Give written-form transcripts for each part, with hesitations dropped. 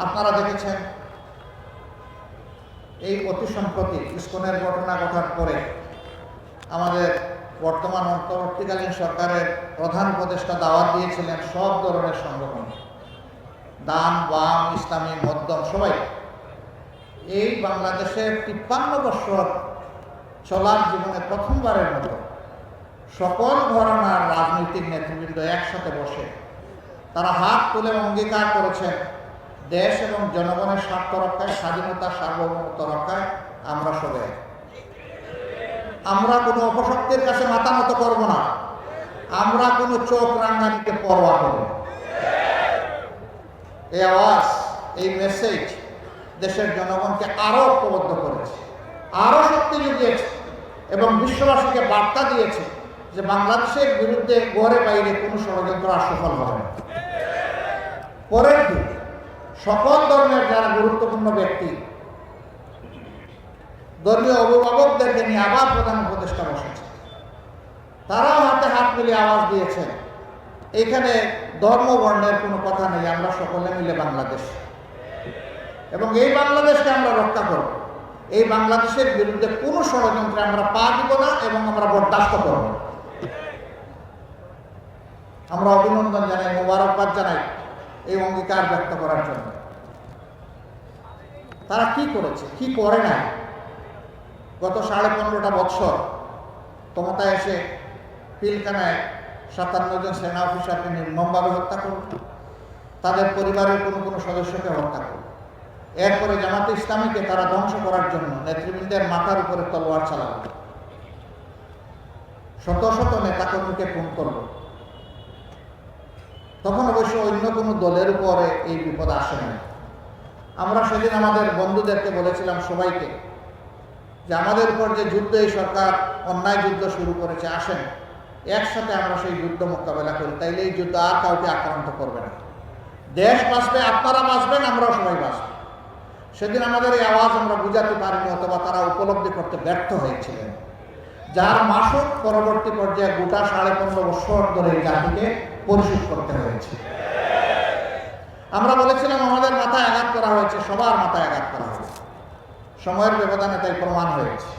আপনারা দেখেছেন এই অতি সম্প্রতি ইসকনের ঘটনা ঘটার পরে আমাদের বর্তমান অন্তর্বর্তীকালীন সরকারের প্রধান উপদেষ্টা দাওয়াত দিয়েছিলেন সব ধরনের সংগঠন, ডান বাম ইসলামী মধ্যম সবাই এই বাংলাদেশের 53 বছর চলার জীবনে প্রথমবারের মতো সকল ঘরানার রাজনৈতিক নেতৃবৃন্দ একসাথে বসে তারা হাত তুলে অঙ্গীকার করেছেন দেশ এবং জনগণের স্বার্থ রক্ষায়, স্বাধীনতা সার্বভৌমত্ব রক্ষায় আমরা সবাই। আমরা কোনো অপশক্তির কাছে মাথা নত করব না, আমরা কোনো চোখ রাঙানিকে পরোয়া করব। এই আওয়াজ, এই মেসেজ দেশের জনগণকে আরো ঐক্যবদ্ধ করেছে, আরো শক্তি জুগিয়েছে এবং বিশ্ববাসীকে বার্তা দিয়েছে যে বাংলাদেশের বিরুদ্ধে ঘরে বাইরে কোনো ষড়যন্ত্র আর সফল হবে না। পরের দিন সকল ধর্মের যারা গুরুত্বপূর্ণ ব্যক্তি, ধর্মীয় অভিভাবকদেরকে নিয়ে আবার প্রধান উপদেষ্টা বসেছে, তারাও হাতে হাত মিলিয়ে আওয়াজ দিয়েছেন এখানে ধর্ম বর্ণের কোনো কথা নেই, আমরা সকলে মিলে বাংলাদেশ এবং এই বাংলাদেশকে আমরা রক্ষা করব। এই বাংলাদেশের বিরুদ্ধে কোনো ষড়যন্ত্রে আমরা পা দিব না এবং আমরা বরদাস্ত করব। আমরা অভিনন্দন জানাই, মোবারকবাদ জানাই এই অঙ্গীকার ব্যক্ত করার জন্য। তারা কি করেছে, কি করে নাই? গত 15.5 বছর ক্ষমতায় এসে পিলখানায় 57 জন সেনা অফিসারকে নির্মমভাবে হত্যা করল, তাদের পরিবারের কোনো সদস্যকে হত্যা করল। এরপরে জামাতে ইসলামীকে তারা ধ্বংস করার জন্য নেতৃবৃন্দের মাথার উপরে তলোয়ার চালাল, শত শত নেতাকর্মীকে খুন করল। তখন অবশ্য অন্য কোনো দলের উপরে এই বিপদ আসে না। আমরা সেদিন আমাদের বন্ধুদেরকে বলেছিলাম সবাইকে যে আমাদের উপর যে যুদ্ধ এই সরকার অন্যায় যুদ্ধ শুরু করেছে, আসেন একসাথে আমরা সেই যুদ্ধ মোকাবেলা করি, তাইলে এই যুদ্ধ আর কাউকে আক্রান্ত করবে না। দেশ বাঁচবে, আপনারা বাঁচবেন, আমরাও সবাই বাঁচব। সেদিন আমাদের এই আওয়াজ আমরা বুঝাতে পারিনি, অথবা তারা উপলব্ধি করতে ব্যর্থ হয়েছিলেন, যার মাসুক পরবর্তী পর্যায়ে গোটা 15.5 বছর ধরে এই জাতিকে পরিশোধ করতে হয়েছে। আমরা বলেছিলাম আমাদের মাথায় আঘাত করা হয়েছে, সবার মাথায় আঘাত করা হয়েছে, সময়ের ব্যবধানে তাই প্রমাণ হয়েছে।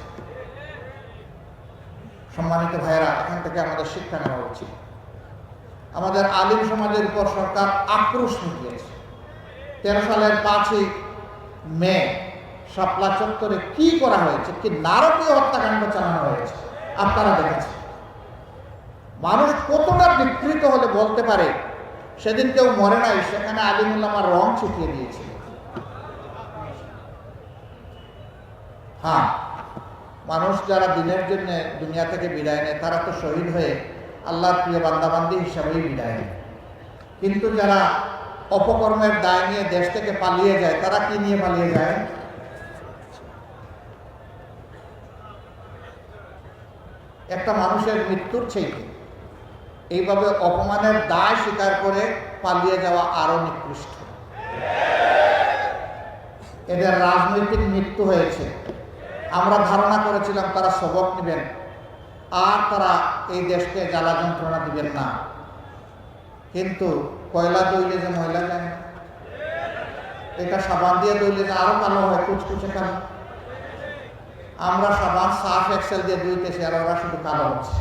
সম্মানিত ভাইয়েরা, এখান থেকে আমাদের শিক্ষা নেওয়া উচিত। আমাদের আলিম সমাজের উপর সরকার আক্রোশ নিয়েছে। 13 সালের 5ই মে শাপলা চত্বরে কি করা হয়েছে, কি নারকীয় হত্যাকাণ্ড চালানো হয়েছে আপনারা দেখেছেন। মানুষ কতটা বিকৃত হলে বলতে পারে সেদিন কেউ মরে নাই, সেখানে আলিম উলামার রং ছিটিয়ে দিয়েছিল। হ্যাঁ, মানুষ যারা দিনের জন্য দুনিয়া থেকে বিদায় নেয় তারা তো শহীদ হয়ে আল্লাহর প্রিয় বান্দাবান্দি হিসাবেই বিদায় নেয়, কিন্তু যারা অপকর্মের দায় নিয়ে দেশ থেকে পালিয়ে যায় তারা কি নিয়ে পালিয়ে যায়? একটা মানুষের মৃত্যুর চাইতে এইভাবে অপমানের দায় স্বীকার করে পালিয়ে যাওয়া আরো নিকৃষ্ট। এদের রাজনৈতিক মৃত্যু হয়েছে। আমরা ধারণা করেছিলাম তারা সবক নেবেন আর তারা এই দেশকে জ্বালা যন্ত্রণা দিবেন না, কিন্তু কয়লা দইলে যে ময়লা যায় না, এটা সাবান দিয়ে দইলে যে আরো কালো হয়, কুচকুচে কালো। আমরা সাবান সার্ফ এক্সেল দিয়ে ধুইতেছি আর ওরা শুধু কালো হচ্ছে।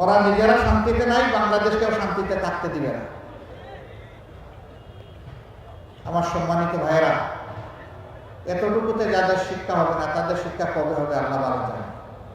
ওরা নিজেরা শান্তিতে নাই, বাংলাদেশকেও শান্তিতে থাকতে দিবে না। আমার সম্মানিত ভাইয়েরা, এতটুকুতে যাদের শিক্ষা হবে না তাদের শিক্ষা কবে হবে আল্লাহ ভালো জানেন।